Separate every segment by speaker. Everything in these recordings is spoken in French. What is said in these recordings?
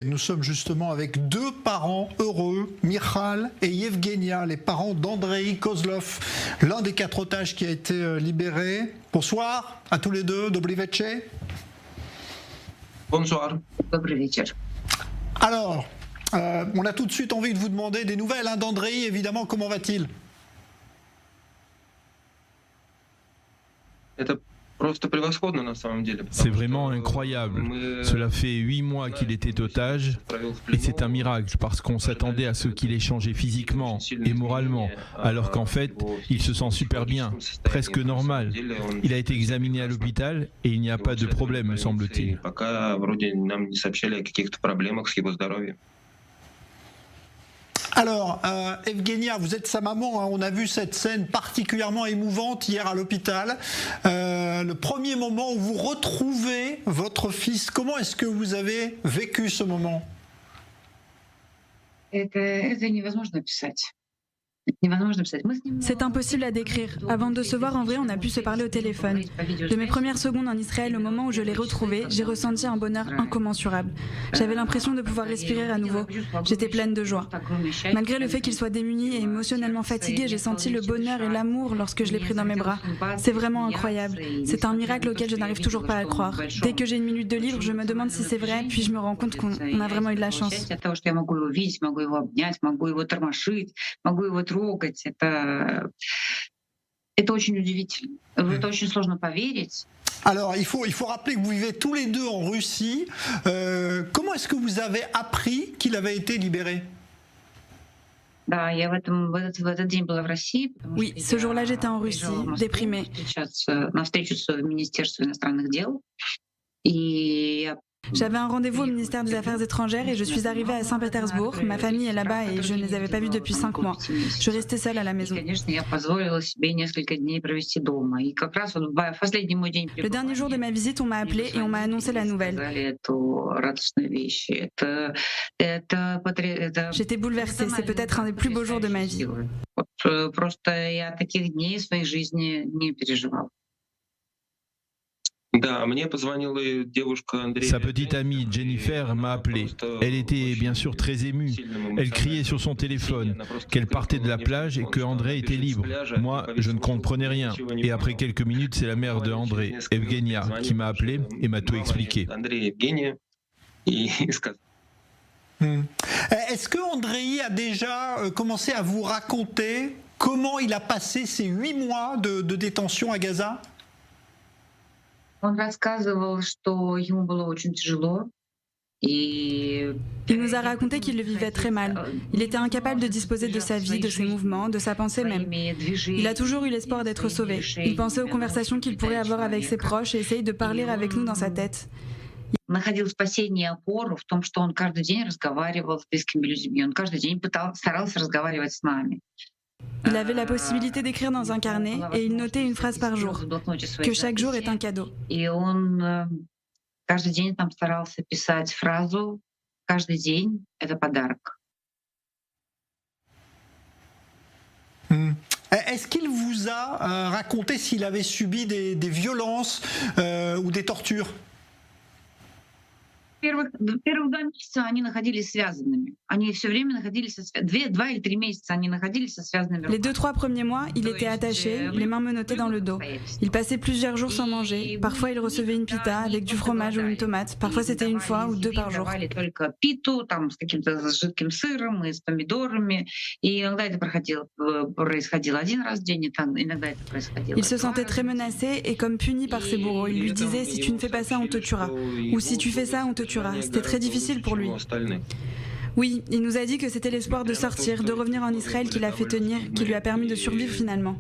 Speaker 1: Nous sommes justement avec deux parents heureux, Michal et Yevgenia, les parents d'Andrei Kozlov, l'un des 4 otages qui a été libéré. Bonsoir à tous les deux, Dobry večer.
Speaker 2: Bonsoir.
Speaker 3: Добрый вечер.
Speaker 1: Alors, on a tout de suite envie de vous demander des nouvelles d'Andrei, évidemment, comment va-t-il?
Speaker 4: C'est vraiment incroyable. Cela fait 8 mois qu'il était otage et c'est un miracle parce qu'on s'attendait à ce qu'il ait changé physiquement et moralement, alors qu'en fait, il se sent super bien, presque normal. Il a été examiné à l'hôpital et il n'y a pas de problème, me semble-t-il.
Speaker 1: Alors, Evgenia, vous êtes sa maman, hein, on a vu cette scène particulièrement émouvante hier à l'hôpital. Le premier moment où vous retrouvez votre fils, comment est-ce que vous avez vécu ce moment?
Speaker 3: Это невозможно описать.
Speaker 5: C'est impossible à décrire. Avant de se voir en vrai, on a pu se parler au téléphone. De mes premières secondes en Israël au moment où je l'ai retrouvé, j'ai ressenti un bonheur incommensurable. J'avais l'impression de pouvoir respirer à nouveau. J'étais pleine de joie. Malgré le fait qu'il soit démuni et émotionnellement fatigué, j'ai senti le bonheur et l'amour lorsque je l'ai pris dans mes bras. C'est vraiment incroyable. C'est un miracle auquel je n'arrive toujours pas à croire. Dès que j'ai une minute de libre, je me demande si c'est vrai, puis je me rends compte qu'on a vraiment eu de la chance.
Speaker 3: Трогать, это очень удивительно. В это очень сложно поверить.
Speaker 1: Alors, il faut rappeler que vous vivez tous les deux en Russie. Comment est-ce que vous avez appris qu'il avait été libéré?
Speaker 5: Oui, ce jour-là, j'étais en Russie, déprimée. J'avais un rendez-vous au ministère des Affaires étrangères et je suis arrivée à Saint-Pétersbourg. Ma famille est là-bas et je ne les avais pas vus depuis 5 mois. Je restais seule à la maison. Le dernier jour de ma visite, on m'a appelée et on m'a annoncé la nouvelle. J'étais bouleversée, c'est peut-être un des plus beaux jours de ma vie.
Speaker 4: Sa petite amie Jennifer m'a appelé. Elle était bien sûr très émue. Elle criait sur son téléphone qu'elle partait de la plage et que Andrei était libre. Moi, je ne comprenais rien. Et après quelques minutes, c'est la mère de Andrei, Evgenia, qui m'a appelé et m'a tout expliqué.
Speaker 1: Est-ce que Andrei a déjà commencé à vous raconter comment il a passé ces 8 mois de détention à Gaza?
Speaker 3: Он рассказывал, что ему было очень тяжело.
Speaker 5: Il nous a raconté qu'il le vivait très mal. Il était incapable de disposer de sa vie, de ses mouvements, de sa pensée même. Il a toujours eu l'espoir d'être sauvé. Il pensait aux conversations qu'il pourrait avoir avec ses proches et essayait de parler avec nous dans sa tête.
Speaker 3: Находил спасение и опору в том, что он каждый день разговаривал с близкими людьми. Он каждый день старался разговаривать с нами.
Speaker 5: Il avait la possibilité d'écrire dans un carnet et il notait une phrase par jour, que chaque jour est un cadeau.
Speaker 3: И он каждый день там старался писать фразу «Каждый день — это подарок».
Speaker 1: Est-ce qu'il vous a raconté s'il avait subi des violences ou des tortures?
Speaker 3: Первых 2 месяца они находились связанными. Они все время находились 2 или 3 месяца они находились со связанными руками.
Speaker 5: Les 2-3 premiers mois, il était attaché, les mains menottées dans le dos. Il passait plusieurs jours sans manger. Parfois, il recevait une pita avec du fromage ou une tomate. Parfois, c'était 1 fois ou 2 par jour.
Speaker 3: Давали только питу, там, с каким-то жидким сыром и с помидорами. И иногда это происходило 1 раз в день, иногда это происходило.
Speaker 5: Il se sentait très menacé et comme puni par ses bourreaux. Il lui disait « Si tu ne fais pas ça, on te tuera » ou « Si tu fais ça, on te tuera ». C'était très difficile pour lui. Oui, il nous a dit que c'était l'espoir de sortir, de revenir en Israël qui l'a fait tenir, qui lui a permis de survivre finalement.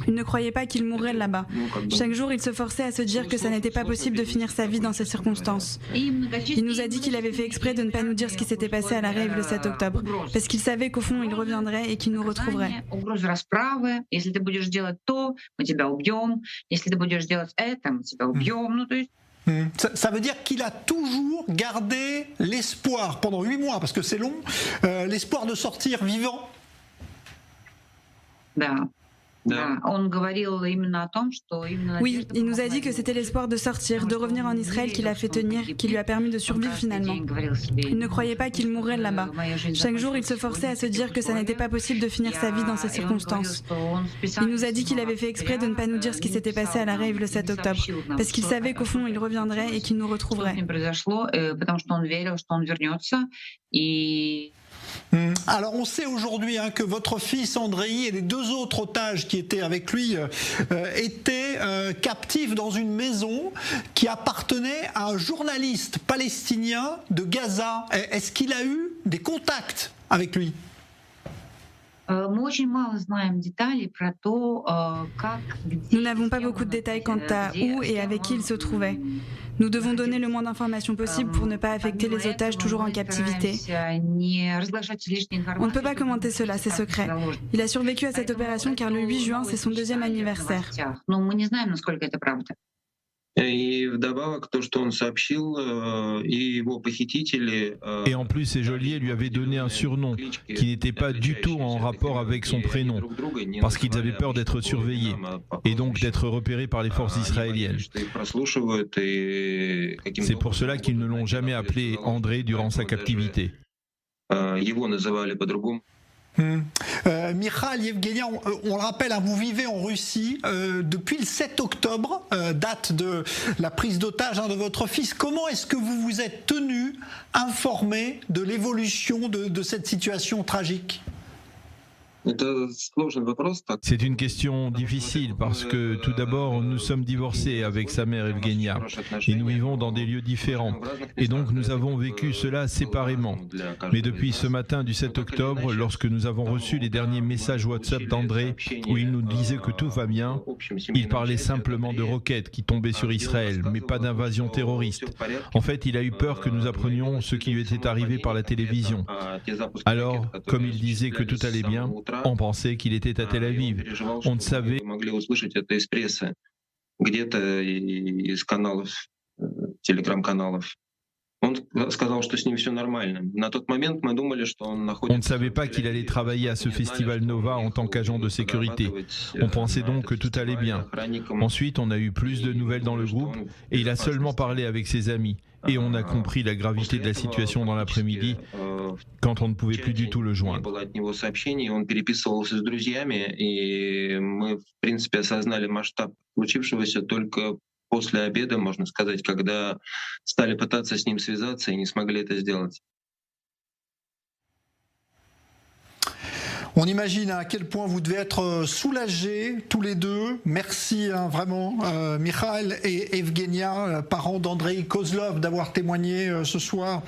Speaker 5: Il ne croyait pas qu'il mourrait là-bas. Chaque jour, il se forçait à se dire que ça n'était pas possible de finir sa vie dans ces circonstances. Il nous a dit qu'il avait fait exprès de ne pas nous dire ce qui s'était passé à la Rave le 7 octobre, parce qu'il savait qu'au fond, il reviendrait et qu'il nous retrouverait.
Speaker 1: Ça veut dire qu'il a toujours gardé l'espoir pendant 8 mois, parce que c'est long, l'espoir de sortir vivant.
Speaker 3: Да.
Speaker 5: Oui, il nous a dit que c'était l'espoir de sortir, de revenir en Israël qui l'a fait tenir, qui lui a permis de survivre finalement. Il ne croyait pas qu'il mourrait là-bas. Chaque jour, il se forçait à se dire que ça n'était pas possible de finir sa vie dans ces circonstances. Il nous a dit qu'il avait fait exprès de ne pas nous dire ce qui s'était passé à la rave le 7 octobre, parce qu'il savait qu'au fond, il reviendrait et qu'il nous retrouverait.
Speaker 1: Alors on sait aujourd'hui que votre fils Andrei et les deux autres otages qui étaient avec lui étaient captifs dans une maison qui appartenait à un journaliste palestinien de Gaza. Est-ce qu'il a eu des contacts avec lui ?
Speaker 5: Nous n'avons pas beaucoup de détails quant à où et avec qui il se trouvait. Nous devons donner le moins d'informations possible pour ne pas affecter les otages toujours en captivité. On ne peut pas commenter cela, c'est secret. Il a survécu à cette opération car le 8 juin, c'est son 2e anniversaire.
Speaker 4: Et en plus, ses geôliers lui avaient donné un surnom qui n'était pas du tout en rapport avec son prénom, parce qu'ils avaient peur d'être surveillés et donc d'être repérés par les forces israéliennes. C'est pour cela qu'ils ne l'ont jamais appelé André durant sa captivité.
Speaker 1: Michal, Evgenia, on le rappelle, vous vivez en Russie depuis le 7 octobre, date de la prise d'otage de votre fils. Comment est-ce que vous vous êtes tenu informé de l'évolution de cette situation tragique ?
Speaker 4: C'est une question difficile parce que tout d'abord nous sommes divorcés avec sa mère Evgenia et nous vivons dans des lieux différents et donc nous avons vécu cela séparément. Mais depuis ce matin du 7 octobre, lorsque nous avons reçu les derniers messages WhatsApp d'André où il nous disait que tout va bien, il parlait simplement de roquettes qui tombaient sur Israël, mais pas d'invasion terroriste. En fait, il a eu peur que nous apprenions ce qui lui était arrivé par la télévision. Alors, comme il disait que tout allait bien, on pensait qu'il était à Tel Aviv. On ne savait. On ne savait pas qu'il allait travailler à ce festival Nova en tant qu'agent de sécurité. On pensait donc que tout allait bien. Ensuite, on a eu plus de nouvelles dans le groupe et il a seulement parlé avec ses amis. Et on a compris la gravité de la situation dans l'après-midi quand on ne pouvait plus du tout le joindre.
Speaker 2: После обеда, можно сказать, когда стали пытаться с ним связаться и не смогли это сделать.
Speaker 1: On imagine à quel point vous devez être soulagés tous les deux. Merci vraiment, Michal et Evgenia, parents d'Andrei Kozlov, d'avoir témoigné ce soir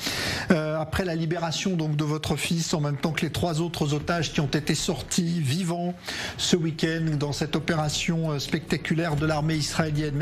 Speaker 1: après la libération donc, de votre fils, en même temps que les 3 autres otages qui ont été sortis vivants ce week-end dans cette opération spectaculaire de l'armée israélienne.